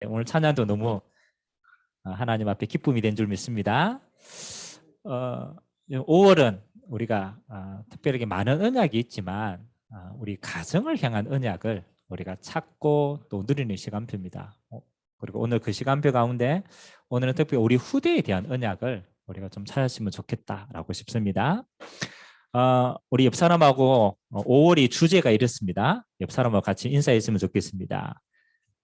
오늘 찬양도 너무 하나님 앞에 기쁨이 된 줄 믿습니다. 5월은 우리가 특별하게 많은 언약이 있지만 우리 가정을 향한 언약을 우리가 찾고 또 누리는 시간표입니다. 그리고 오늘 그 시간표 가운데 오늘은 특별히 우리 후대에 대한 언약을 우리가 좀 찾았으면 좋겠다라고 싶습니다. 우리 옆 사람하고 5월이 주제가 이렇습니다. 옆 사람하고 같이 인사했으면 좋겠습니다.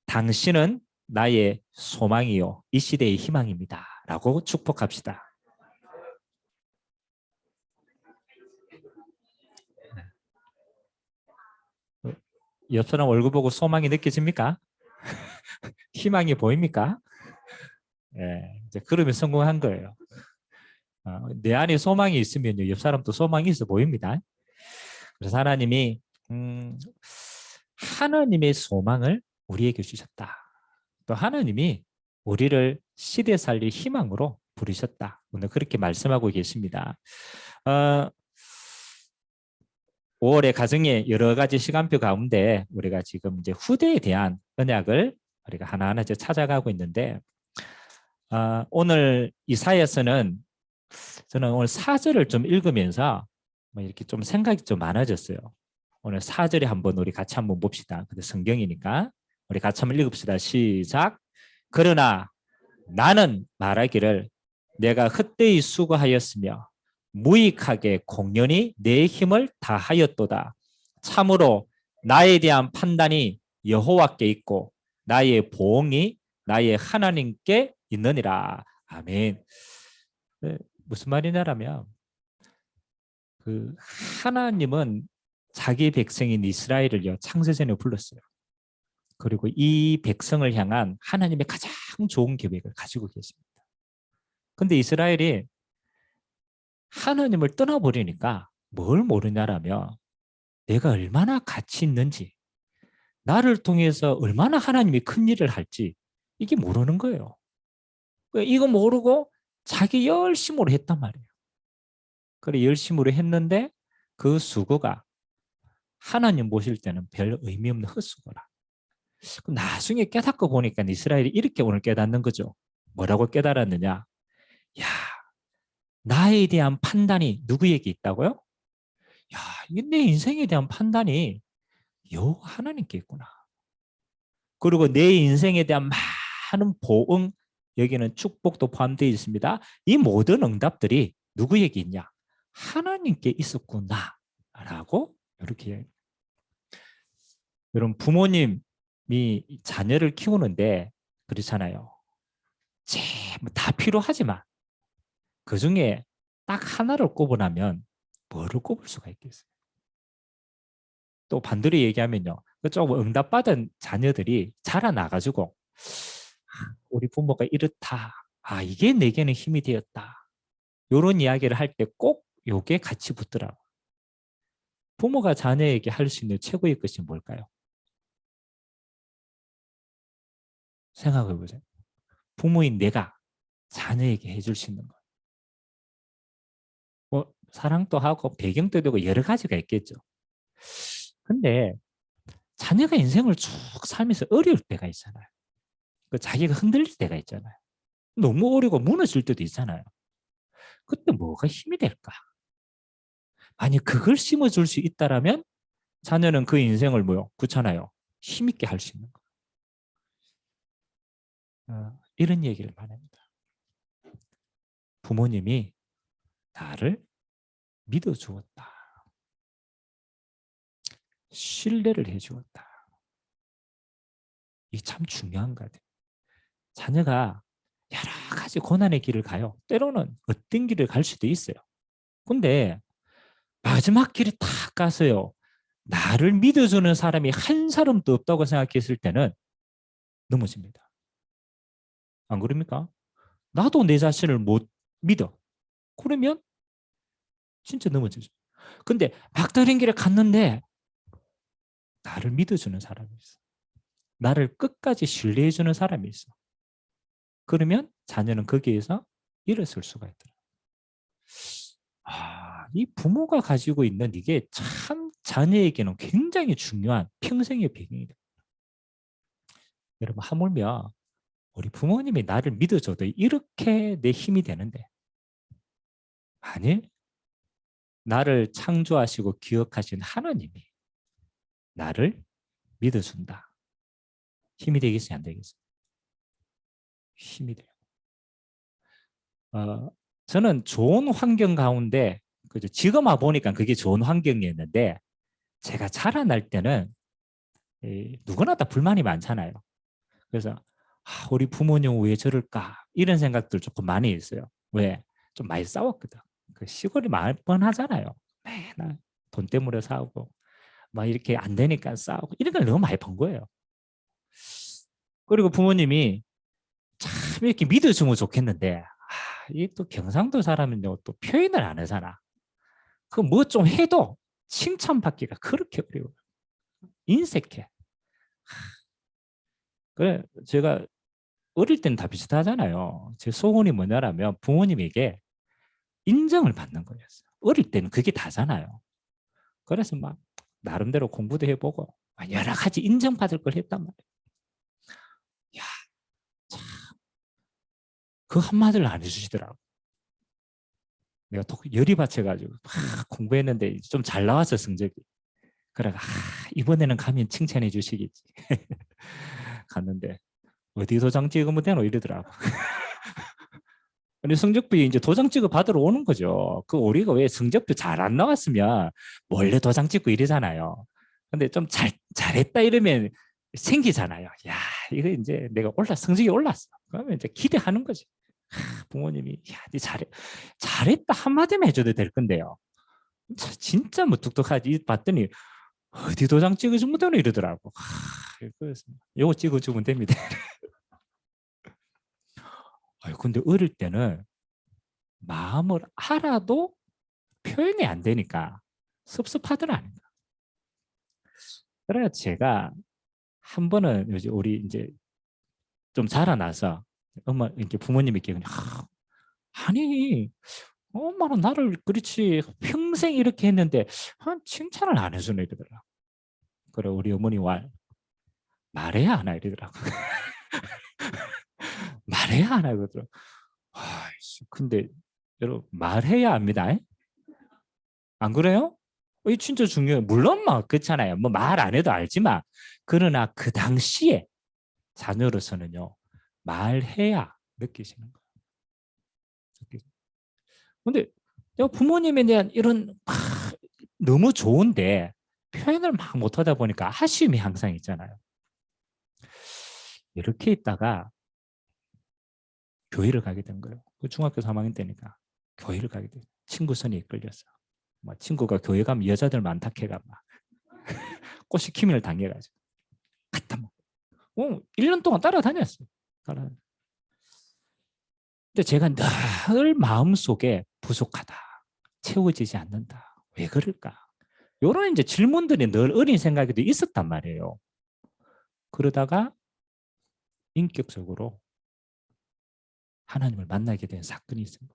당신은 나의 소망이요 이 시대의 희망입니다 라고 축복합시다. 옆 사람 얼굴 보고 소망이 느껴집니까? 희망이 보입니까? 이제 그러면 성공한 거예요. 내 안에 소망이 있으면 옆 사람도 소망이 있어 보입니다. 그래서 하나님이 하나님의 소망을 우리에게 주셨다. 또 하나님이 우리를 시대 살릴 희망으로 부르셨다. 오늘 그렇게 말씀하고 계십니다. 5월의 가정의 여러 가지 시간표 가운데 우리가 지금 이제 후대에 대한 언약을 우리가 하나하나 이제 찾아가고 있는데 오늘 이사야서는 저는 오늘 4절을 좀 읽으면서 이렇게 좀 생각이 좀 많아졌어요. 오늘 4절에 한번 우리 같이 한번 봅시다. 근데 성경이니까 우리 같이 한번 읽읍시다. 시작. 그러나 나는 말하기를 내가 헛되이 수고하였으며 무익하게 공연히 내 힘을 다하였도다. 참으로 나에 대한 판단이 여호와께 있고 나의 보응이 나의 하나님께 있느니라. 아멘. 무슨 말이냐면 그 하나님은 자기 백성인 이스라엘을요 창세전에 불렀어요. 그리고 이 백성을 향한 하나님의 가장 좋은 계획을 가지고 계십니다. 근데 이스라엘이 하나님을 떠나버리니까 뭘 모르냐라면 내가 얼마나 가치 있는지 나를 통해서 얼마나 하나님이 큰 일을 할지 이게 모르는 거예요. 이거 모르고 자기 열심으로 했단 말이에요. 그래 열심으로 했는데 그 수고가 하나님 보실 때는 별 의미 없는 헛수고라. 나중에 깨닫고 보니까 이스라엘이 이렇게 오늘 깨닫는 거죠. 뭐라고 깨달았느냐? 야, 나에 대한 판단이 누구에게 있다고요? 야, 내 인생에 대한 판단이 여호와 하나님께 있구나. 그리고 내 인생에 대한 많은 보응, 여기는 축복도 포함되어 있습니다. 이 모든 응답들이 누구에게 있냐? 하나님께 있었구나 라고 이렇게. 여러분 부모님이 자녀를 키우는데 그렇잖아요. 다 필요하지만 그중에 딱 하나를 꼽으라면 뭐를 꼽을 수가 있겠어요? 또 반대로 얘기하면요. 조금 응답받은 자녀들이 자라나가지고 우리 부모가 이렇다. 이게 내게는 힘이 되었다. 이런 이야기를 할 때 꼭 요게 같이 붙더라고요. 부모가 자녀에게 할 수 있는 최고의 것이 뭘까요? 생각해 보세요. 부모인 내가 자녀에게 해줄 수 있는 것. 뭐 사랑도 하고 배경도 되고 여러 가지가 있겠죠. 근데 자녀가 인생을 쭉 살면서 어려울 때가 있잖아요. 자기가 흔들릴 때가 있잖아요. 너무 어리고 무너질 때도 있잖아요. 그때 뭐가 힘이 될까? 만약 그걸 심어줄 수 있다라면 자녀는 그 인생을 그렇잖아요. 힘있게 할 수 있는 거. 이런 얘기를 말합니다. 부모님이 나를 믿어주었다. 신뢰를 해주었다. 이게 참 중요한 것 같아요. 자녀가 여러 가지 고난의 길을 가요. 때로는 어떤 길을 갈 수도 있어요. 근데 마지막 길에 딱 가서요. 나를 믿어주는 사람이 한 사람도 없다고 생각했을 때는 넘어집니다. 안 그럽니까? 나도 내 자신을 못 믿어. 그러면 진짜 넘어지죠. 근데 막다른 길에 갔는데 나를 믿어주는 사람이 있어. 나를 끝까지 신뢰해주는 사람이 있어. 그러면 자녀는 거기에서 일어설 수가 있더라. 이 부모가 가지고 있는 이게 참 자녀에게는 굉장히 중요한 평생의 배경이 됩니다. 여러분 하물며 우리 부모님이 나를 믿어줘도 이렇게 내 힘이 되는데 만일 나를 창조하시고 기억하신 하나님이 나를 믿어준다. 힘이 되겠어요? 안 되겠어요? 힘이 돼요. 저는 좋은 환경 가운데 그죠? 지금 와 보니까 그게 좋은 환경이었는데 제가 자라날 때는 누구나 다 불만이 많잖아요. 그래서 우리 부모님 왜 저럴까 이런 생각들 조금 많이 있어요. 왜? 좀 많이 싸웠거든. 그 시골이 말 뻔하잖아요. 맨날 돈 때문에 싸우고 막 이렇게 안 되니까 싸우고 이런 걸 너무 많이 본 거예요. 그리고 부모님이 참 이렇게 믿어주면 좋겠는데 이 또 경상도 사람은요 또 표현을 안 하잖아. 그 뭐 좀 해도 칭찬받기가 그렇게 어려워요. 인색해. 그래 제가 어릴 때는 다 비슷하잖아요. 제 소원이 뭐냐라면 부모님에게 인정을 받는 거였어요. 어릴 때는 그게 다잖아요. 그래서 막 나름대로 공부도 해보고 여러 가지 인정받을 걸 했단 말이에요. 야, 그 한마디를 안 해주시더라고. 내가 또 열이 받쳐가지고 막 공부했는데 좀 잘 나왔어 성적이. 그래 이번에는 가면 칭찬해 주시겠지. 갔는데 어디 도장 찍으면 되노 이러더라고. 근데 성적표 이제 도장 찍어 받으러 오는 거죠. 그 우리가 왜 성적표 잘 안 나왔으면 원래 도장 찍고 이러잖아요. 근데 좀 잘했다 이러면 생기잖아요. 야, 이거 이제 내가 성적이 올랐어. 그러면 이제 기대하는 거지. 부모님이, 야, 니 잘했다 한마디만 해줘도 될 건데요. 진짜 무뚝뚝하지. 봤더니 어디 도장 찍어주면 되노 이러더라고. 그래서 요거 찍어주면 됩니다. 근데 어릴 때는 마음을 알아도 표현이 안 되니까 섭섭하더라. 그래서 제가 한 번은 요즘 우리 이제 좀 자라나서 엄마 이렇게 부모님께 그냥 아니 엄마는 나를 그렇지 평생 이렇게 했는데 칭찬을 안 해주네 이러더라. 그래 우리 어머니와 말해야 하나 이러더라고. 말해야 하나 그러더라고. 근데 여러분 말해야 합니다. 안 그래요? 이 진짜 중요해요. 물론 뭐 그렇잖아요. 뭐 말 안 해도 알지만 그러나 그 당시에 자녀로서는요 말해야 느끼시는 거예요. 근데 내가 부모님에 대한 이런 너무 좋은데 표현을 막 못하다 보니까 아쉬움이 항상 있잖아요. 이렇게 있다가 교회를 가게 된 거예요. 중학교 3학년 때니까 교회를 가게 돼. 친구 선이 이끌렸어. 막 친구가 교회 가면 여자들 많다 해가 막 꼬시킴을 당해가지고 갔다 막. 1년 동안 따라다녔어요. 근데 제가 늘 마음속에 부족하다. 채워지지 않는다. 왜 그럴까? 이런 이제 질문들이 늘 어린 생각에도 있었단 말이에요. 그러다가 인격적으로 하나님을 만나게 된 사건이 있습니다.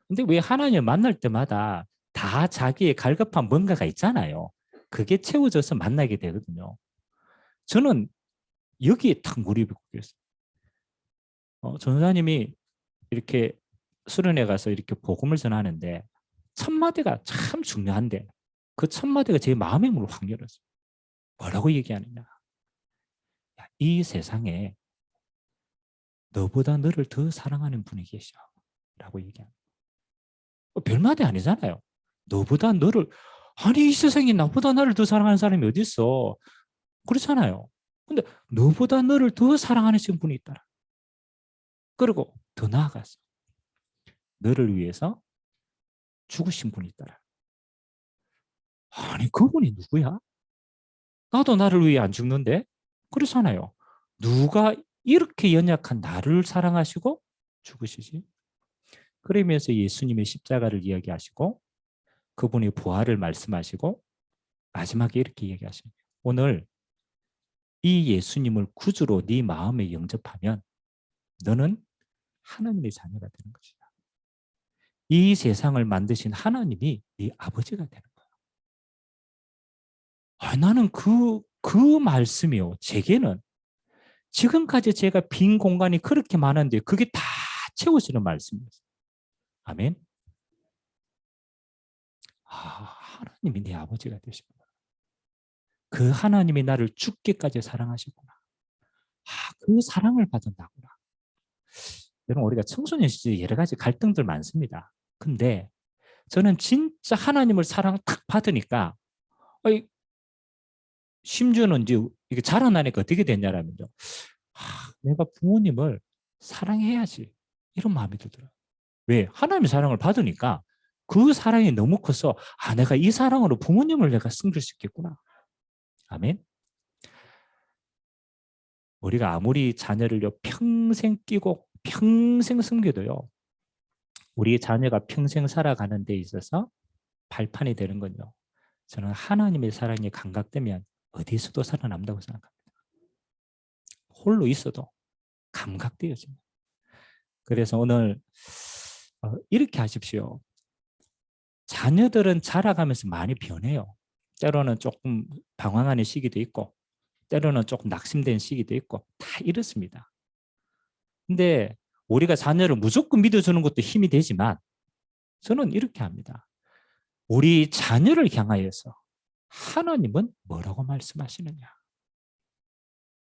근데 왜 하나님을 만날 때마다 다 자기의 갈급한 뭔가가 있잖아요. 그게 채워져서 만나게 되거든요. 저는 여기에 탁 몰입이 됐어요. 전사님이 이렇게 수련회 가서 이렇게 복음을 전하는데 첫 마디가 참 중요한데 그 첫 마디가 제 마음의 문을 확 열었어요. 뭐라고 얘기하느냐? 이 세상에 너보다 너를 더 사랑하는 분이 계셔. 라고 얘기합니다. 별말이 아니잖아요. 너보다 너를 아니 이 세상에 나보다 나를 더 사랑하는 사람이 어디 있어? 그렇잖아요. 근데 너보다 너를 더 사랑하는 분이 있더라. 그리고 더 나아가서 너를 위해서 죽으신 분이 있더라. 아니 그분이 누구야? 나도 나를 위해 안 죽는데? 그렇잖아요. 누가 이렇게 연약한 나를 사랑하시고 죽으시지? 그러면서 예수님의 십자가를 이야기하시고 그분의 부활을 말씀하시고 마지막에 이렇게 얘기하십니다. 오늘 이 예수님을 구주로 네 마음에 영접하면 너는 하나님의 자녀가 되는 것이다. 이 세상을 만드신 하나님이 네 아버지가 되는 거야. 나는 그 말씀이요. 제게는 지금까지 제가 빈 공간이 그렇게 많은데 그게 다 채워지는 말씀이었어요. 아멘. 하나님이 내 아버지가 되시구나. 그 하나님이 나를 죽기까지 사랑하시구나. 그 사랑을 받은다구나. 여러분, 우리가 청소년 시절에 여러 가지 갈등들 많습니다. 근데 저는 진짜 하나님을 사랑 딱 받으니까 심지어는 이제 이게 자라나니까 어떻게 됐냐면요. 내가 부모님을 사랑해야지. 이런 마음이 들더라고요. 왜? 하나님의 사랑을 받으니까 그 사랑이 너무 커서 내가 이 사랑으로 부모님을 내가 승질시켰구나. 아멘. 우리가 아무리 자녀를요 평생 끼고 평생 섬겨도요 우리 자녀가 평생 살아가는 데 있어서 발판이 되는 건요. 저는 하나님의 사랑이 감각되면 어디서도 살아남다고 생각합니다. 홀로 있어도 감각되어집니다. 그래서 오늘 이렇게 하십시오. 자녀들은 자라가면서 많이 변해요. 때로는 조금 방황하는 시기도 있고 때로는 조금 낙심된 시기도 있고 다 이렇습니다. 근데 우리가 자녀를 무조건 믿어주는 것도 힘이 되지만 저는 이렇게 합니다. 우리 자녀를 향하여서 하나님은 뭐라고 말씀하시느냐?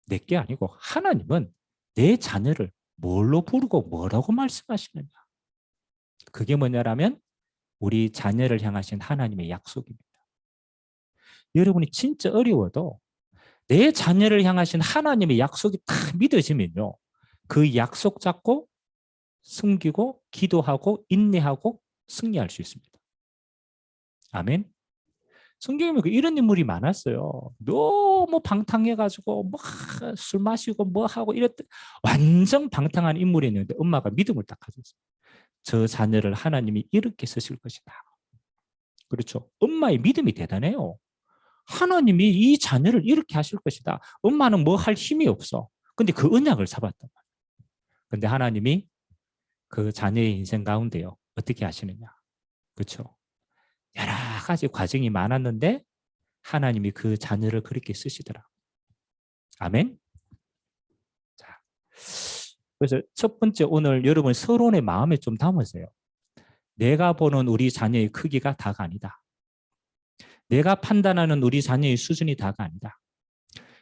내게 아니고 하나님은 내 자녀를 뭘로 부르고 뭐라고 말씀하시느냐? 그게 뭐냐라면 우리 자녀를 향하신 하나님의 약속입니다. 여러분이 진짜 어려워도 내 자녀를 향하신 하나님의 약속이 다 믿어지면요. 그 약속 잡고 숨기고 기도하고 인내하고 승리할 수 있습니다. 아멘. 성경에 보면 이런 인물이 많았어요. 너무 방탕해가지고 술 마시고 뭐 하고 이랬던 완전 방탕한 인물이었는데 엄마가 믿음을 딱 가졌어요. 저 자녀를 하나님이 이렇게 쓰실 것이다. 그렇죠. 엄마의 믿음이 대단해요. 하나님이 이 자녀를 이렇게 하실 것이다. 엄마는 뭐 할 힘이 없어. 근데 그 언약을 잡았단 말이에요. 근데 하나님이 그 자녀의 인생 가운데요. 어떻게 하시느냐. 그렇죠. 여러 가지 과정이 많았는데 하나님이 그 자녀를 그렇게 쓰시더라. 아멘. 자, 그래서 첫 번째 오늘 여러분 서론의 마음에 좀 담으세요. 내가 보는 우리 자녀의 크기가 다가 아니다. 내가 판단하는 우리 자녀의 수준이 다가 아니다.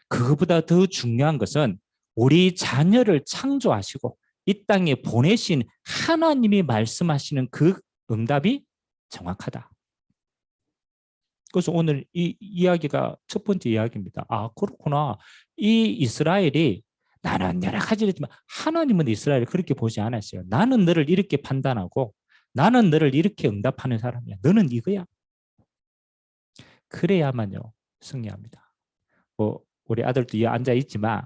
그것보다 더 중요한 것은 우리 자녀를 창조하시고 이 땅에 보내신 하나님이 말씀하시는 그 응답이 정확하다. 그래서 오늘 이 이야기가 첫 번째 이야기입니다. 그렇구나. 이 이스라엘이 나는 여러 가지를 했지만 하나님은 이스라엘을 그렇게 보지 않았어요. 나는 너를 이렇게 판단하고 나는 너를 이렇게 응답하는 사람이야. 너는 이거야. 그래야만요 승리합니다. 우리 아들도 이 앉아 있지만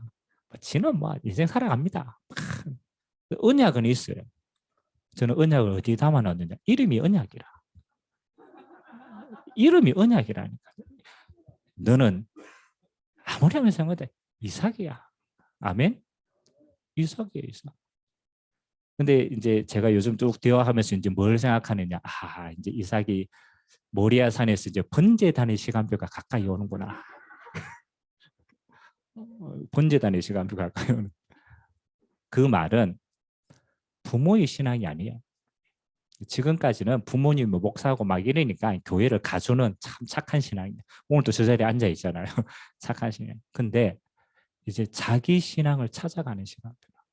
지는 인생 살아갑니다. 언약은 있어요. 저는 언약을 어디에 담아놨느냐. 이름이 언약이라. 이름이 언약이라니까. 너는 아무리 하면 생각해 이삭이야. 아멘. 이삭이에요, 이삭. 근데 이제 제가 요즘 쭉 대화하면서 이제 뭘 생각하느냐. 이제 이삭이 모리아 산에서 이제 번제단의 시간표가 가까이 오는구나. 번제단의 시간표가 가까이 오는. 그 말은 부모의 신앙이 아니에요. 지금까지는 부모님 목사하고 막 이러니까 교회를 가주는 참 착한 신앙이에요. 오늘도 저 자리에 앉아 있잖아요. 착한 신앙. 근데 이제 자기 신앙을 찾아가는 시간입니다.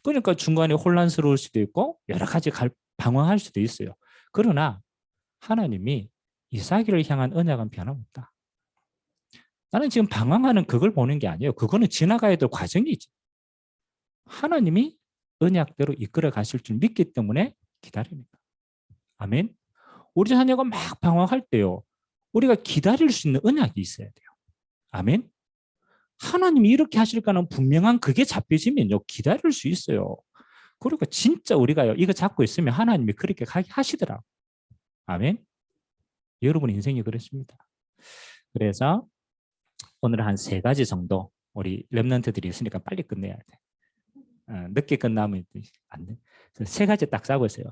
그러니까 중간에 혼란스러울 수도 있고 여러 가지 방황할 수도 있어요. 그러나 하나님이 이삭이를 향한 언약은 변함없다. 나는 지금 방황하는 그걸 보는 게 아니에요. 그거는 지나가야 될 과정이지. 하나님이 언약대로 이끌어 가실 줄 믿기 때문에 기다립니다. 아멘. 우리 자녀가 막 방황할 때요. 우리가 기다릴 수 있는 언약이 있어야 돼요. 아멘. 하나님이 이렇게 하실까는 분명한 그게 잡혀지면요. 기다릴 수 있어요. 그리고 진짜 우리가요. 이거 잡고 있으면 하나님이 그렇게 가게 하시더라고요. 아멘. 여러분 인생이 그렇습니다. 그래서 오늘 한 3가지 정도 우리 랩런트들이 있으니까 빨리 끝내야 돼. 늦게 끝나면 안 돼. 3가지 딱 잡고 있어요.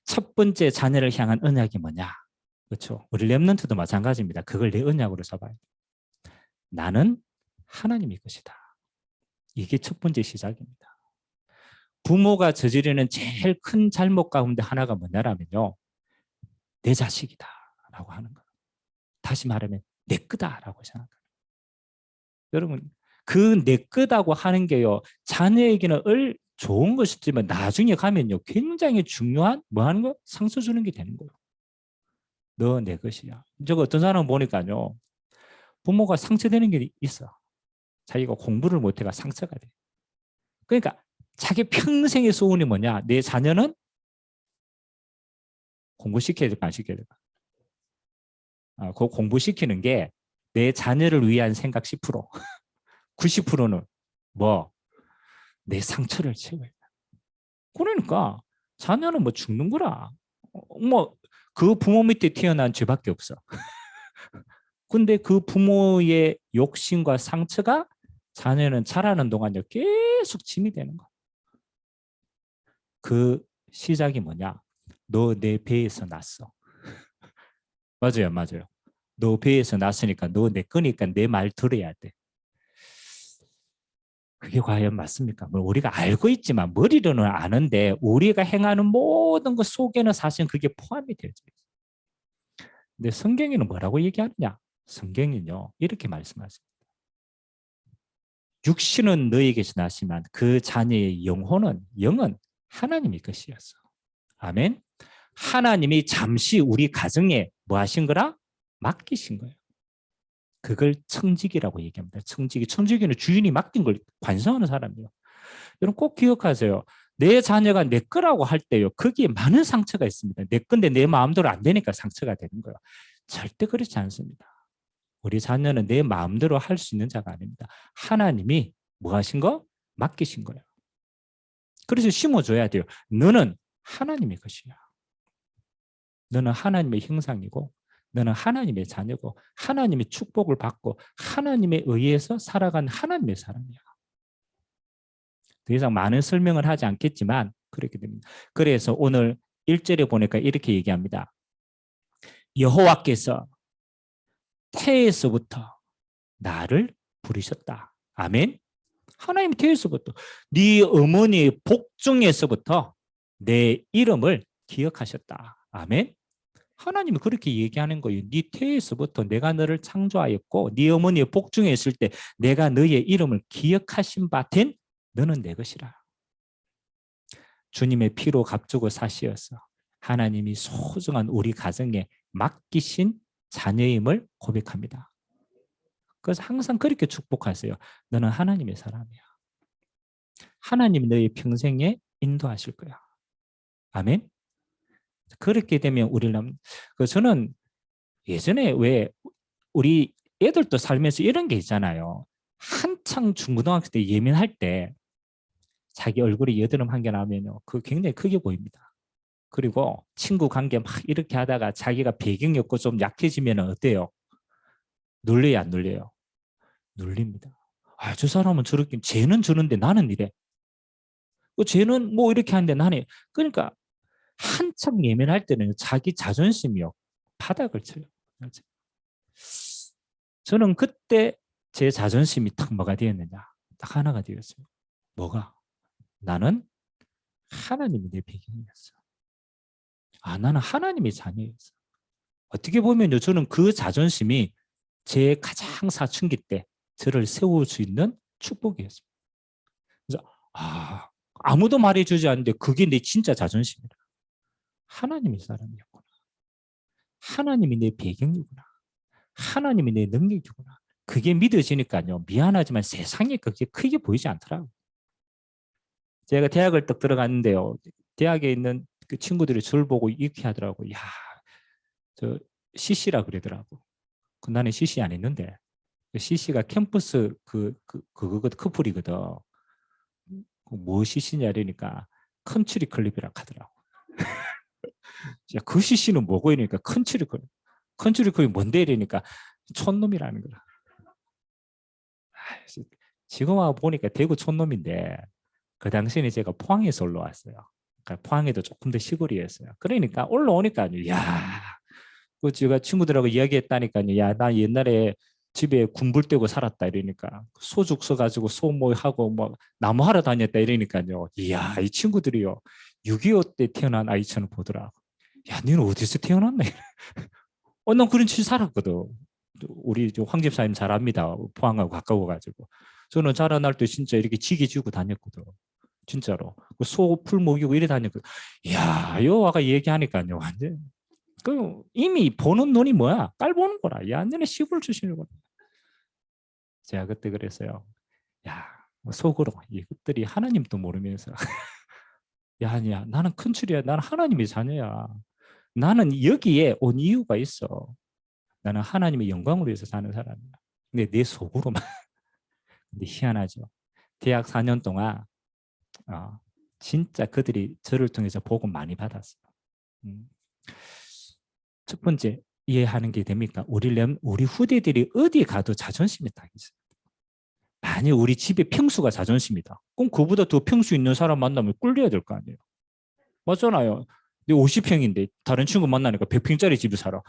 첫 번째 자녀를 향한 언약이 뭐냐? 그렇죠. 우리 랩런트도 마찬가지입니다. 그걸 내 언약으로 잡아야 돼. 나는 하나님의 것이다. 이게 첫 번째 시작입니다. 부모가 저지르는 제일 큰 잘못 가운데 하나가 뭐냐라면요. 내 자식이다라고 하는 거예요. 다시 말하면 내 거다라고 생각해요. 여러분, 그 내 거다고 하는 게요. 자녀에게는 좋은 것이지만 나중에 가면요. 굉장히 중요한 뭐 하는 거? 상처 주는 게 되는 거예요. 너 내 것이야. 저거 어떤 사람 보니까요. 부모가 상처되는 게 있어. 자기가 공부를 못해가 상처가 돼. 그러니까 자기 평생의 소원이 뭐냐? 내 자녀는 공부시켜야 될까 안 시켜야 될까? 그 공부시키는 게 내 자녀를 위한 생각 10%, 90%는 뭐? 내 상처를 채워야 돼. 그러니까 자녀는 뭐 죽는 거라. 뭐 그 부모 밑에 태어난 죄밖에 없어. 근데 그 부모의 욕심과 상처가 자녀는 자라는 동안요 계속 짐이 되는 거야. 그 시작이 뭐냐? 너 내 배에서 났어. 맞아요, 맞아요. 너 배에서 났으니까 너 내 거니까 내 말 들어야 돼. 그게 과연 맞습니까? 우리가 알고 있지만 머리로는 아는데 우리가 행하는 모든 것 속에는 사실 그게 포함이 되어 있어요. 근데 성경에는 뭐라고 얘기하느냐? 성경은요 이렇게 말씀하십니다. 육신은 너에게 지나지만 그 자녀의 영은 하나님의 것이었어. 아멘. 하나님이 잠시 우리 가정에 뭐 하신 거라? 맡기신 거예요. 그걸 청지기라고 얘기합니다. 청지기는 주인이 맡긴 걸 관성하는 사람이에요. 여러분 꼭 기억하세요. 내 자녀가 내 거라고 할 때요. 거기에 많은 상처가 있습니다. 내 건데 내 마음대로 안 되니까 상처가 되는 거예요. 절대 그렇지 않습니다. 우리 자녀는 내 마음대로 할 수 있는 자가 아닙니다. 하나님이 뭐 하신 거? 맡기신 거예요. 그래서 심어줘야 돼요. 너는 하나님의 것이야. 너는 하나님의 형상이고 너는 하나님의 자녀고 하나님의 축복을 받고 하나님에 의해서 살아간 하나님의 사람이야. 더 이상 많은 설명을 하지 않겠지만 그렇게 됩니다. 그래서 오늘 1절에 보니까 이렇게 얘기합니다. 여호와께서 태에서부터 나를 부르셨다. 아멘. 하나님 태에서부터 네 어머니의 복중에서부터 내 이름을 기억하셨다. 아멘. 하나님이 그렇게 얘기하는 거예요. 네 태에서부터 내가 너를 창조하였고 네 어머니의 복중에 있을 때 내가 너의 이름을 기억하신 바 된 너는 내 것이라. 주님의 피로 값주고 사시어서 하나님이 소중한 우리 가정에 맡기신 자녀임을 고백합니다. 그래서 항상 그렇게 축복하세요. 너는 하나님의 사람이야. 하나님이 너의 평생에 인도하실 거야. 아멘. 그렇게 되면 우리는 저는 예전에 왜 우리 애들도 살면서 이런 게 있잖아요. 한창 중고등학교 때 예민할 때 자기 얼굴에 여드름 한 개 나면요. 그거 굉장히 크게 보입니다. 그리고 친구 관계 막 이렇게 하다가 자기가 배경이 없고 좀 약해지면 어때요? 눌려요, 안 눌려요? 눌립니다. 아, 저 사람은 저렇게, 쟤는 저런데 나는 이래. 쟤는 뭐 이렇게 하는데 나는. 그러니까 한참 예민할 때는 자기 자존심이요. 바닥을 쳐요. 저는 그때 제 자존심이 딱 뭐가 되었느냐. 딱 하나가 되었어요. 뭐가? 나는 하나님이 내 배경이었어. 아, 나는 하나님의 자녀였어. 어떻게 보면요, 저는 그 자존심이 제 가장 사춘기 때 저를 세울 수 있는 축복이었습니다. 그래서 아무도 말해주지 않는데 그게 내 진짜 자존심이다. 하나님의 사람이었구나. 하나님이 내 배경이구나. 하나님이 내 능력이구나. 그게 믿어지니까요. 미안하지만 세상에 그게 크게 보이지 않더라고요. 제가 대학을 딱 들어갔는데요. 대학에 있는 그 친구들이 저를 보고 이렇게 하더라고요. 야, 저 CC라 그러더라고. 나는 CC 안 했는데 CC가 캠퍼스 그거 커플이거든. 뭐 CC냐 이러니까 컨트리 클럽이라 하더라고. 야, 그 CC는 뭐고 이러니까 컨트리 클럽. 컨트리 클럽이 뭔데 이러니까 촌놈이라는 거라. 지금 와 보니까 대구 촌놈인데 그 당시에는 제가 포항에서 올라왔어요. 그러니까 포항에도 조금 더 시골이었어요. 그러니까 올라오니까 야, 그 제가 친구들하고 이야기했다니까요. 야, 나 옛날에 집에 군불 떼고 살았다 이러니까 소죽 써가지고 소모하고 뭐 나무하러 다녔다 이러니까요. 이야, 이 친구들이요. 6.25 때 태어난 아이처럼 보더라. 야, 너는 어디서 태어났나? 난 그런 집 살았거든. 우리 황 집사님 잘 압니다. 포항하고 가까워가지고. 저는 자라날 때 진짜 이렇게 지게 지고 다녔거든. 진짜로. 소 풀 먹이고 이래 다녔거든. 이야, 여와가 얘기하니까요. 완전. 이미 보는 눈이 뭐야? 깔 보는 거라. 야, 너네 시골 출신이거 제가 그때 그랬어요. 야, 속으로 이것들이 하나님도 모르면서 야, 아니야. 나는 큰출이야. 나는 하나님의 자녀야. 나는 여기에 온 이유가 있어. 나는 하나님의 영광을 위해서 사는 사람이야. 근데 내 속으로만. 근데 희한하죠. 대학 4년 동안 진짜 그들이 저를 통해서 복음 많이 받았어요. 첫 번째 이해하는 게 됩니까? 우리 후대들이 어디 가도 자존심이 딱 있어요. 만약 우리 집에 평수가 자존심이다. 그럼 그보다 더 평수 있는 사람 만나면 꿀려야 될 거 아니에요. 맞잖아요. 50평인데 다른 친구 만나니까 100평짜리 집에 살아.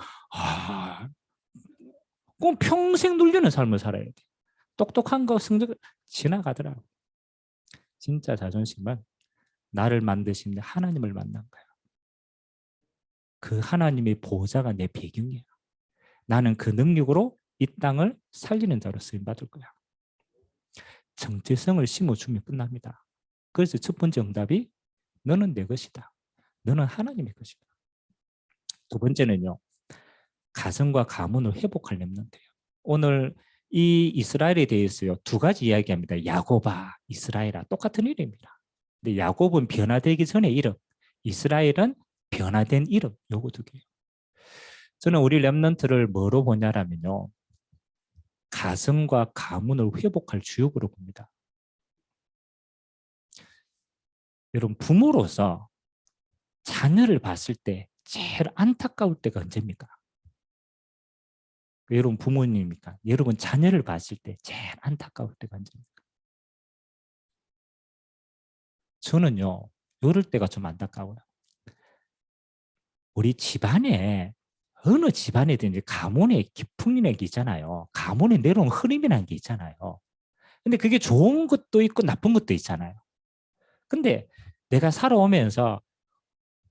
그럼 평생 눌리는 삶을 살아야 돼. 똑똑한 거 성적 지나가더라고. 진짜 자존심은 나를 만드신 하나님을 만난 거야. 그 하나님의 보호자가 내 배경이야. 나는 그 능력으로 이 땅을 살리는 자로 쓰임받을 거야. 정체성을 심어주면 끝납니다. 그래서 첫 번째 응답이 너는 내 것이다. 너는 하나님의 것이다. 두 번째는요. 가정과 가문을 회복할 렘넌트예요. 오늘 이 이스라엘에 대해서요. 두 가지 이야기합니다. 야곱아, 이스라엘아. 똑같은 이름입니다. 근데 야곱은 변화되기 전의 이름, 이스라엘은 변화된 이름. 요거 두 개예요. 저는 우리 렘넌트를 뭐로 보냐라면요. 가정과 가문을 회복할 주역으로 봅니다. 여러분, 부모로서 자녀를 봤을 때 제일 안타까울 때가 언제입니까? 여러분 부모님입니까? 여러분 자녀를 봤을 때 제일 안타까울 때가 언제입니까? 저는요, 이럴 때가 좀 안타까워요. 우리 집안에 어느 집안에든지 가문의 기품이라는 게 있잖아요. 가문에 내려온 흐름이라는 게 있잖아요. 근데 그게 좋은 것도 있고 나쁜 것도 있잖아요. 근데 내가 살아오면서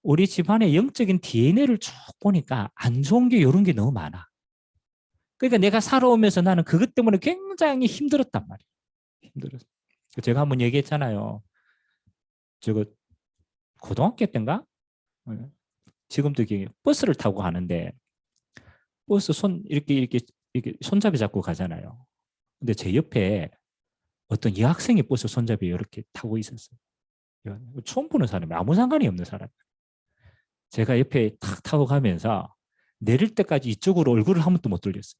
우리 집안의 영적인 DNA를 쭉 보니까 안 좋은 게 이런 게 너무 많아. 그러니까 내가 살아오면서 나는 그것 때문에 굉장히 힘들었단 말이에요. 힘들었어. 제가 한번 얘기했잖아요. 저거 고등학교 때인가? 지금도 이게 버스를 타고 가는데 버스 이렇게 손잡이 잡고 가잖아요. 근데 제 옆에 어떤 여학생이 버스 손잡이 이렇게 타고 있었어요. 처음 보는 사람이 아무 상관이 없는 사람. 제가 옆에 탁 타고 가면서 내릴 때까지 이쪽으로 얼굴을 한 번도 못 돌렸어요.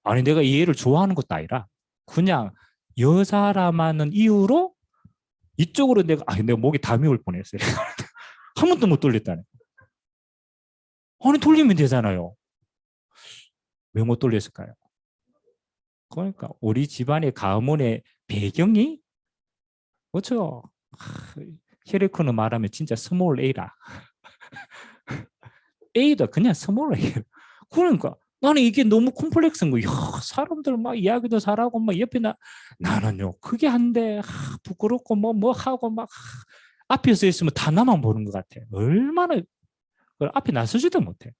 아니 내가 이 애를 좋아하는 것도 아니라 그냥 여사람하는 이유로 이쪽으로 내가 목에 담이 올 뻔했어요. 한 번도 못 돌렸다네. 아니 돌리면 되잖아요. 왜 못 돌렸을까요? 그러니까 우리 집안의 가문의 배경이 그렇죠. 혈액코는 말하면 진짜 스몰 A라. A도 그냥 스몰 A. 그러니까 나는 이게 너무 콤플렉스인 거야. 사람들 막 이야기도 잘하고 막 옆에 나는요 그게 한데 부끄럽고 뭐 하고 막 앞에서 있으면 다 나만 보는 것 같아. 얼마나 앞에 나서지도 못해.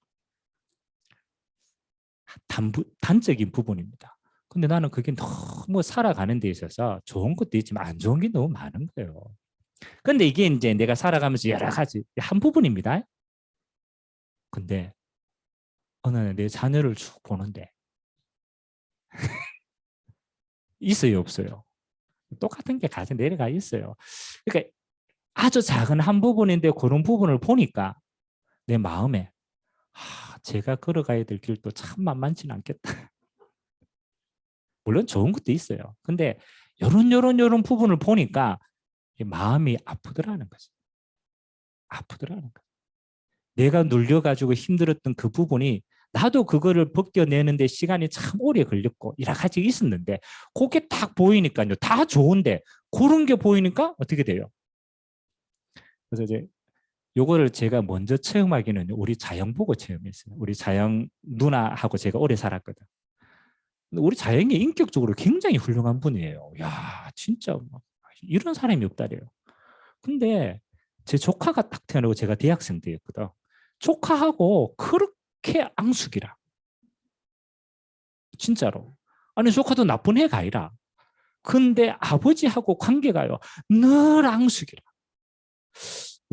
단적인 부분입니다. 근데 나는 그게 너무 살아가는 데 있어서 좋은 것도 있지만 안 좋은 게 너무 많은 거예요. 근데 이게 이제 내가 살아가면서 여러 가지 한 부분입니다. 근데 어느 날 내 자녀를 쭉 보는데 있어요, 없어요? 똑같은 게 가져 내려가 있어요. 그러니까 아주 작은 한 부분인데 그런 부분을 보니까 내 마음에 제가 걸어가야 될 길도 참 만만치는 않겠다. 물론 좋은 것도 있어요. 근데 요런 부분을 보니까 마음이 아프더라는 거죠. 아프더라는 거. 내가 눌려가지고 힘들었던 그 부분이 나도 그거를 벗겨내는데 시간이 참 오래 걸렸고 여러 가지 있었는데 그게 딱 보이니까요. 다 좋은데 그런 게 보이니까 어떻게 돼요? 그래서 이제 요거를 제가 먼저 체험하기는 우리 자영 보고 체험했어요. 우리 자영 누나하고 제가 오래 살았거든. 근데 우리 자영이 인격적으로 굉장히 훌륭한 분이에요. 야, 진짜 막 이런 사람이 없다래요. 근데 제 조카가 딱 태어나고 제가 대학생 때였거든. 조카하고 그렇게 앙숙이라. 진짜로. 아니, 조카도 나쁜 애가 아니라. 근데 아버지하고 관계가요, 늘 앙숙이라.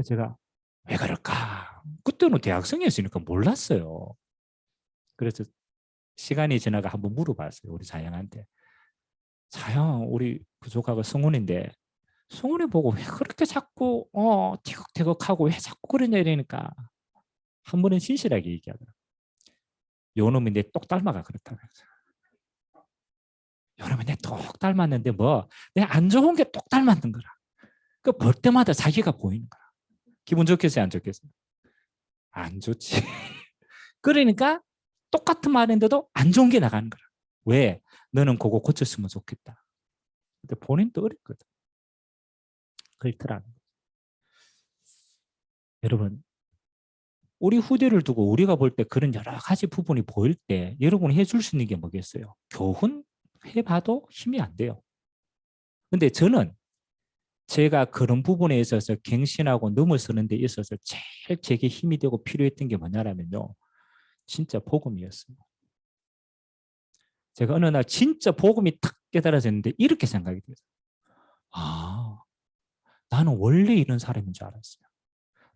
제가 왜 그럴까? 그때는 대학생이었으니까 몰랐어요. 그래서 시간이 지나가 한번 물어봤어요. 우리 자영한테. 자영, 우리 부족하고 성훈인데 성훈이 보고 왜 그렇게 자꾸 티격태격하고 왜 자꾸 그러냐 이러니까 한 번은 진실하게 얘기하더라. 요 놈이 내 똑 닮아가 그렇다고 해서. 요 놈이 내 똑 닮았는데 뭐 내 안 좋은 게 똑 닮았는 거라. 그 볼 때마다 자기가 보이는 거야. 기분 좋겠어요, 안 좋겠어요? 안 좋지. 그러니까 똑같은 말인데도 안 좋은 게 나가는 거야. 왜? 너는 그거 고쳤으면 좋겠다. 근데 본인도 어렵거든. 그렇더라는 거죠. 여러분, 우리 후대를 두고 우리가 볼 때 그런 여러 가지 부분이 보일 때 여러분이 해줄 수 있는 게 뭐겠어요? 교훈해봐도 힘이 안 돼요. 근데 저는 제가 그런 부분에 있어서 갱신하고 넘어서는 데 있어서 제일 제게 힘이 되고 필요했던 게 뭐냐면요. 진짜 복음이었어요. 제가 어느 날 진짜 복음이 탁 깨달아졌는데 이렇게 생각이 들었어요. 아, 나는 원래 이런 사람인 줄 알았어요.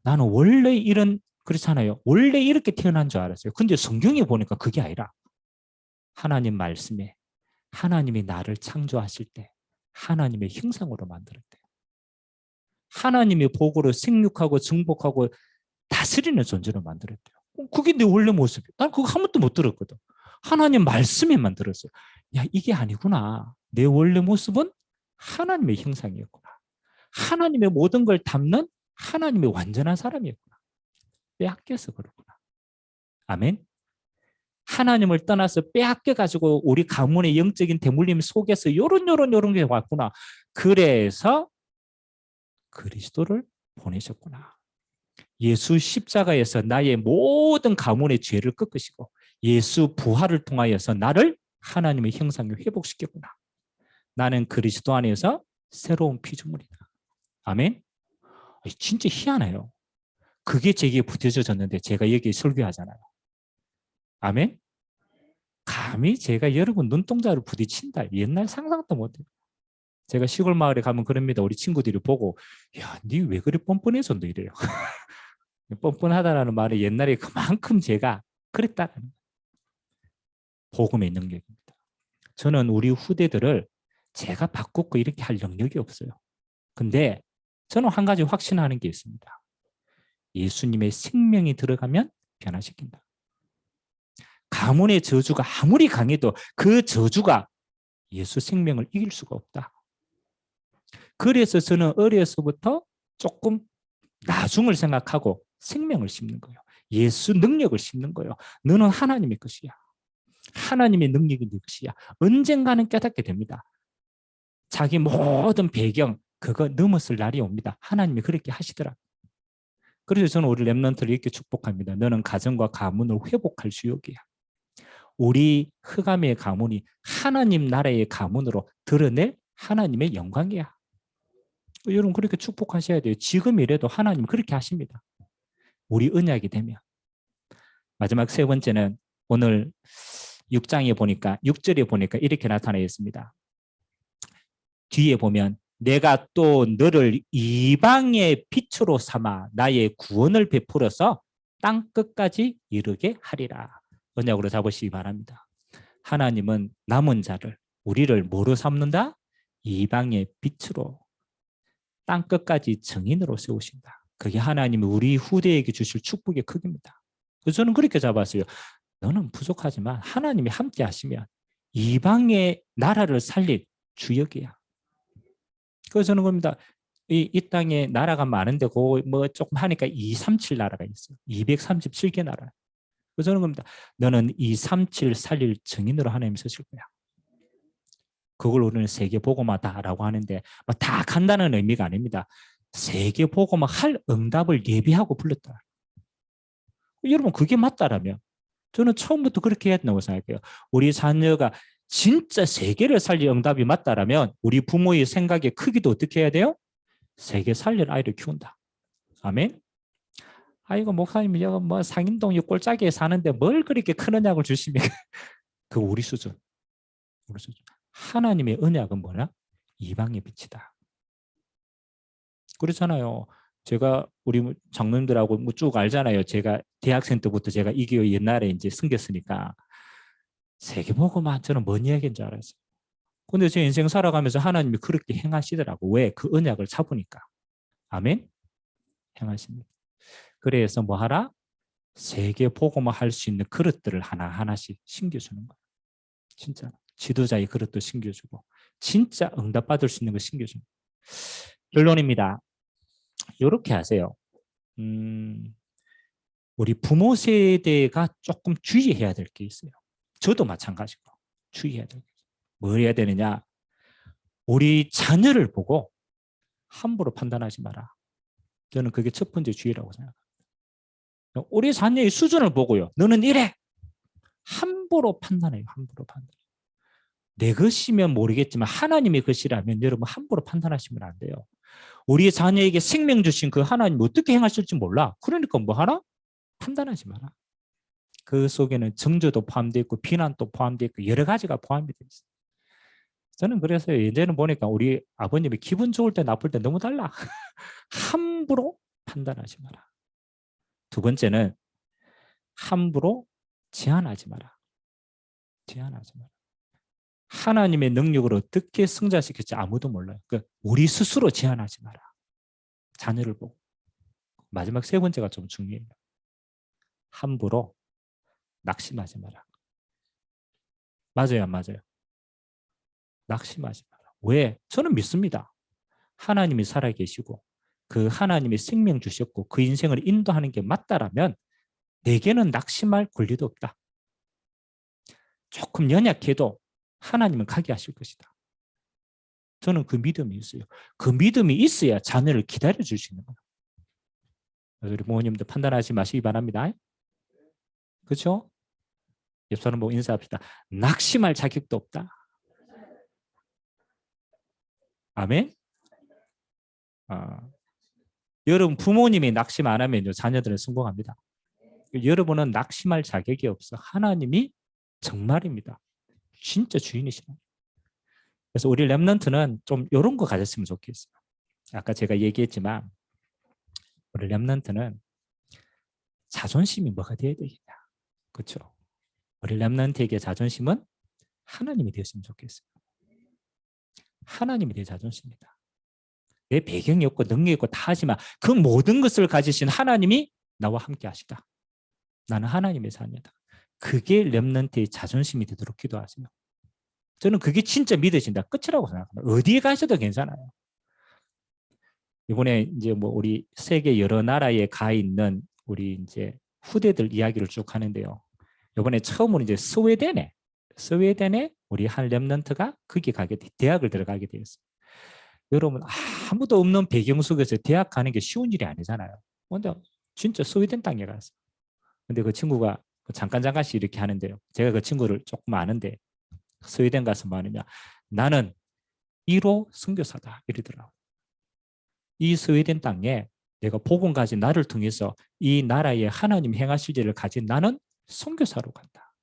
나는 원래 이런, 그렇잖아요. 원래 이렇게 태어난 줄 알았어요. 근데 성경에 보니까 그게 아니라 하나님 말씀에 하나님이 나를 창조하실 때 하나님의 형상으로 만들었대요. 하나님의 복으로 생육하고 증복하고 다스리는 존재로 만들었대요. 그게 내 원래 모습이에요. 난 그거 한 번도 못 들었거든. 하나님 말씀에만 들었어요. 야, 이게 아니구나. 내 원래 모습은 하나님의 형상이었구나. 하나님의 모든 걸 담는 하나님의 완전한 사람이었구나. 빼앗겨서 그렇구나. 아멘. 하나님을 떠나서 빼앗겨가지고 우리 가문의 영적인 대물림 속에서 요런 게 왔구나. 그래서 그리스도를 보내셨구나. 예수 십자가에서 나의 모든 가문의 죄를 꺾으시고 예수 부활을 통하여서 나를 하나님의 형상에 회복시켰구나. 나는 그리스도 안에서 새로운 피조물이다. 아멘. 진짜 희한해요. 그게 제게 부딪혀졌는데 제가 여기 설교하잖아요. 아멘. 감히 제가 여러분 눈동자를 부딪힌다. 옛날 상상도 못해요. 제가 시골 마을에 가면 그럽니다. 우리 친구들이 보고 야, 니 왜 그리 뻔뻔해서 너 이래요. 뻔뻔하다라는 말이 옛날에 그만큼 제가 그랬다는 복음의 능력입니다. 저는 우리 후대들을 제가 바꾸고 이렇게 할 능력이 없어요. 근데 저는 한 가지 확신하는 게 있습니다. 예수님의 생명이 들어가면 변화시킨다. 가문의 저주가 아무리 강해도 그 저주가 예수 생명을 이길 수가 없다. 그래서 저는 어려서부터 조금 나중을 생각하고 생명을 심는 거예요. 예수 능력을 심는 거예요. 너는 하나님의 것이야. 하나님의 능력이 네 것이야. 언젠가는 깨닫게 됩니다. 자기 모든 배경 그거 넘었을 날이 옵니다. 하나님이 그렇게 하시더라. 그래서 저는 우리 렘넌트를 이렇게 축복합니다. 너는 가정과 가문을 회복할 주역이야. 우리 흑암의 가문이 하나님 나라의 가문으로 드러낼 하나님의 영광이야. 여러분 그렇게 축복하셔야 돼요. 지금이라도 하나님 그렇게 하십니다. 우리 언약이 되면. 마지막 세 번째는 오늘 6장에 보니까 6절에 보니까 이렇게 나타나 있습니다. 뒤에 보면 내가 또 너를 이방의 빛으로 삼아 나의 구원을 베풀어서 땅 끝까지 이르게 하리라. 언약으로 잡으시기 바랍니다. 하나님은 남은 자를 우리를 뭐로 삼는다? 이방의 빛으로 땅 끝까지 증인으로 세우신다. 그게 하나님이 우리 후대에게 주실 축복의 크기입니다. 그래서 저는 그렇게 잡았어요. 너는 부족하지만 하나님이 함께 하시면 이방의 나라를 살릴 주역이야. 그래서 저는 겁니다. 이 땅에 나라가 많은데 그거 뭐 조금 하니까 237 나라가 있어요. 237개 나라. 그래서 저는 겁니다. 너는 237 살릴 증인으로 하나님 쓰실 거야. 그걸 우리는 세계 복음화다라고 하는데 다 간다는 의미가 아닙니다. 세계 복음을 할 응답을 예비하고 불렀다. 여러분 그게 맞다라면 저는 처음부터 그렇게 해야 된다고 생각해요. 우리 자녀가 진짜 세계를 살릴 응답이 맞다라면 우리 부모의 생각의 크기도 어떻게 해야 돼요? 세계 살릴 아이를 키운다. 아멘. 아이고 목사님 여기 뭐 상인동 꼴짜기에 사는데 뭘 그렇게 큰 언약을 주십니까? 그 우리 수준. 우리 수준. 하나님의 언약은 뭐냐? 이방의 빛이다. 그렇잖아요. 제가 우리 장로님들하고 뭐 쭉 알잖아요. 제가 대학생 때부터 제가 이 교회 옛날에 이제 섬겼으니까 세계복음만 저는 뭔 이야기인 줄 알았어요. 근데 제 인생 살아가면서 하나님이 그렇게 행하시더라고. 왜? 그 언약을 잡으니까. 아멘? 행하십니다. 그래서 뭐 하라? 세계복음을 할 수 있는 그릇들을 하나하나씩 심겨주는 거예요. 진짜. 지도자의 그릇도 심겨주고 진짜 응답받을 수 있는 거 심겨주는 거예요. 결론입니다. 이렇게 하세요. 우리 부모 세대가 조금 주의해야 될 게 있어요. 저도 마찬가지고 주의해야 될 게 있어요. 뭘 해야 되느냐? 우리 자녀를 보고 함부로 판단하지 마라. 저는 그게 첫 번째 주의라고 생각합니다. 우리 자녀의 수준을 보고요. 너는 이래. 함부로 판단해요. 함부로 판단. 내 것이면 모르겠지만 하나님의 것이라면 여러분 함부로 판단하시면 안 돼요. 우리 자녀에게 생명 주신 그 하나님 어떻게 행하실지 몰라. 그러니까 뭐 하나? 판단하지 마라. 그 속에는 정죄도 포함되어 있고 비난도 포함되어 있고 여러 가지가 포함이 되어 있어요. 저는 그래서 예전에 보니까 우리 아버님이 기분 좋을 때 나쁠 때 너무 달라. 함부로 판단하지 마라. 두 번째는 함부로 제한하지 마라. 제한하지 마라. 하나님의 능력을 어떻게 성장시킬지 아무도 몰라요. 그러니까 우리 스스로 제한하지 마라. 자녀를 보고. 마지막 세 번째가 좀 중요해요. 함부로 낙심하지 마라. 맞아요, 안 맞아요? 낙심하지 마라. 왜? 저는 믿습니다. 하나님이 살아계시고 그 하나님이 생명 주셨고 그 인생을 인도하는 게 맞다라면 내게는 낙심할 권리도 없다. 조금 연약해도 하나님은 가게 하실 것이다. 저는 그 믿음이 있어요. 그 믿음이 있어야 자녀를 기다려 줄 수 있는 거예요. 우리 부모님도 판단하지 마시기 바랍니다. 그렇죠? 옆 사람 보고 인사합시다. 낙심할 자격도 없다. 아멘? 여러분 부모님이 낙심 안 하면 자녀들은 성공합니다. 여러분은 낙심할 자격이 없어. 하나님이 정말입니다. 진짜 주인이시다. 그래서 우리 렘넌트는 좀 이런 거 가졌으면 좋겠어요. 아까 제가 얘기했지만 우리 렘넌트는 자존심이 뭐가 돼야 되겠냐. 그렇죠? 우리 렘넌트에게 자존심은 하나님이 되었으면 좋겠어요. 하나님이 내 자존심이다. 내 배경이 없고 능력이 있고 다 하지만 그 모든 것을 가지신 하나님이 나와 함께 하시다. 나는 하나님의 자녀다. 그게 렘넌트의 자존심이 되도록 기도하세요. 저는 그게 진짜 믿어진다. 끝이라고 생각합니다. 어디에 가셔도 괜찮아요. 이번에 이제 뭐 우리 세계 여러 나라에 가 있는 우리 이제 후대들 이야기를 쭉 하는데요. 이번에 처음으로 이제 스웨덴에 우리 한 렘넌트가 거기 가게 대학을 들어가게 되었어요. 여러분 아무도 없는 배경 속에서 대학 가는 게 쉬운 일이 아니잖아요. 근데 진짜 스웨덴 땅에 갔어요. 근데 그 친구가 잠깐씩 이렇게 하는데요. 제가 그 친구를 조금 아는데 스웨덴 가서 뭐 하느냐. 나는 1호 선교사다 이러더라고요. 이 스웨덴 땅에 내가 복음 가진 나를 통해서 이 나라에 하나님 행하실 일을 가진 나는 선교사로 간다.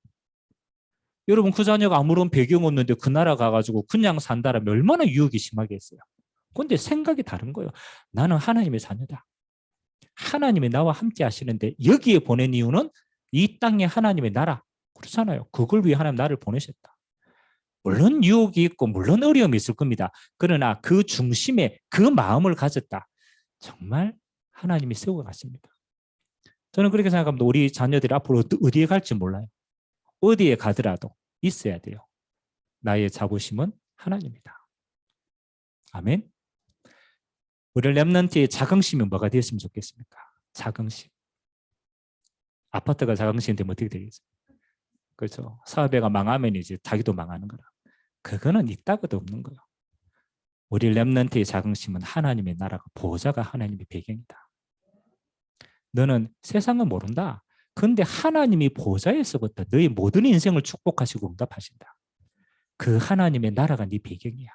여러분 그 자녀가 아무런 배경 없는데 그 나라 가가지고 그냥 산다라면 얼마나 유혹이 심하겠어요. 그런데 생각이 다른 거예요. 나는 하나님의 자녀다. 하나님이 나와 함께 하시는데 여기에 보낸 이유는 이 땅에 하나님의 나라. 그렇잖아요. 그걸 위해 하나님 나를 보내셨다. 물론 유혹이 있고 물론 어려움이 있을 겁니다. 그러나 그 중심에 그 마음을 가졌다. 정말 하나님이 세우고 가십니다. 저는 그렇게 생각합니다. 우리 자녀들이 앞으로 어디에 갈지 몰라요. 어디에 가더라도 있어야 돼요. 나의 자부심은 하나님이다. 아멘. 우리 렘넌트의 자긍심이 뭐가 되었으면 좋겠습니까? 자긍심. 아파트가 자긍심이 되면 어떻게 되겠어요? 그렇죠. 사업회가 망하면 이제 자기도 망하는 거라. 그거는 있다고도 없는 거예요. 우리 렘넌트의 자긍심은 하나님의 나라가 보호자가 하나님의 배경이다. 너는 세상은 모른다. 그런데 하나님이 보호자에서부터 너의 모든 인생을 축복하시고 응답하신다. 그 하나님의 나라가 네 배경이야.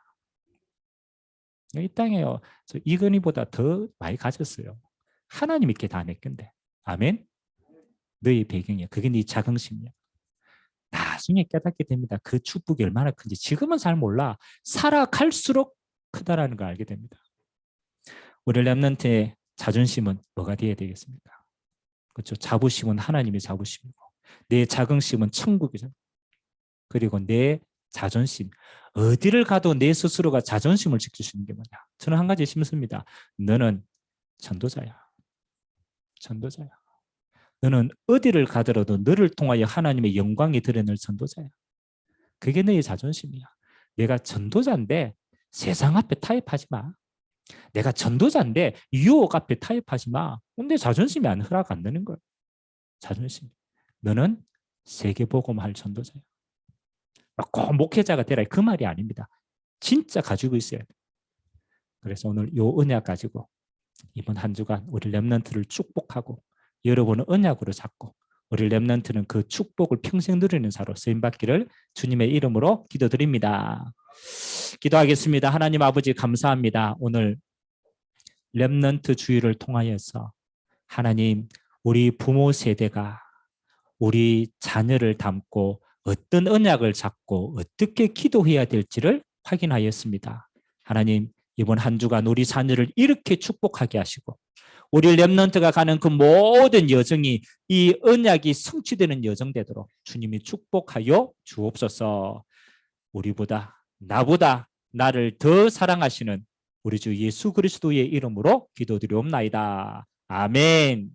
이 땅에요. 이건희보다 더 많이 가졌어요. 하나님이 이렇게 다 내건데. 아멘. 너의 배경이야. 그게 네 자긍심이야. 나중에 깨닫게 됩니다. 그 축복이 얼마나 큰지. 지금은 잘 몰라. 살아갈수록 크다라는 걸 알게 됩니다. 우리 렘넌트의 자존심은 뭐가 되어야 되겠습니까? 그렇죠. 자부심은 하나님의 자부심이고, 내 자긍심은 천국이죠. 그리고 내 자존심, 어디를 가도 내 스스로가 자존심을 지켜주는 게 뭐냐? 저는 한 가지 심습니다. 너는 전도자야. 전도자야. 너는 어디를 가더라도 너를 통하여 하나님의 영광이 드러낼 전도자야. 그게 너의 자존심이야. 내가 전도자인데 세상 앞에 타협하지 마. 내가 전도자인데 유혹 앞에 타협하지 마. 근데 자존심이 안 허락 안 되는 거야. 자존심. 너는 세계복음할 전도자야. 꼭 목회자가 되라 그 말이 아닙니다. 진짜 가지고 있어야 돼. 그래서 오늘 요 언약 가지고 이번 한 주간 우리 렘넌트를 축복하고 여러분은 언약으로 잡고 우리 렘넌트는 그 축복을 평생 누리는 자로 쓰임받기를 주님의 이름으로 기도드립니다. 기도하겠습니다. 하나님 아버지 감사합니다. 오늘 렘넌트 주의를 통하여서 하나님 우리 부모 세대가 우리 자녀를 담고 어떤 언약을 잡고 어떻게 기도해야 될지를 확인하였습니다. 하나님 이번 한 주간 우리 자녀를 이렇게 축복하게 하시고 우리 렘넌트가 가는 그 모든 여정이 이 언약이 성취되는 여정 되도록 주님이 축복하여 주옵소서. 우리보다 나보다 나를 더 사랑하시는 우리 주 예수 그리스도의 이름으로 기도드리옵나이다. 아멘.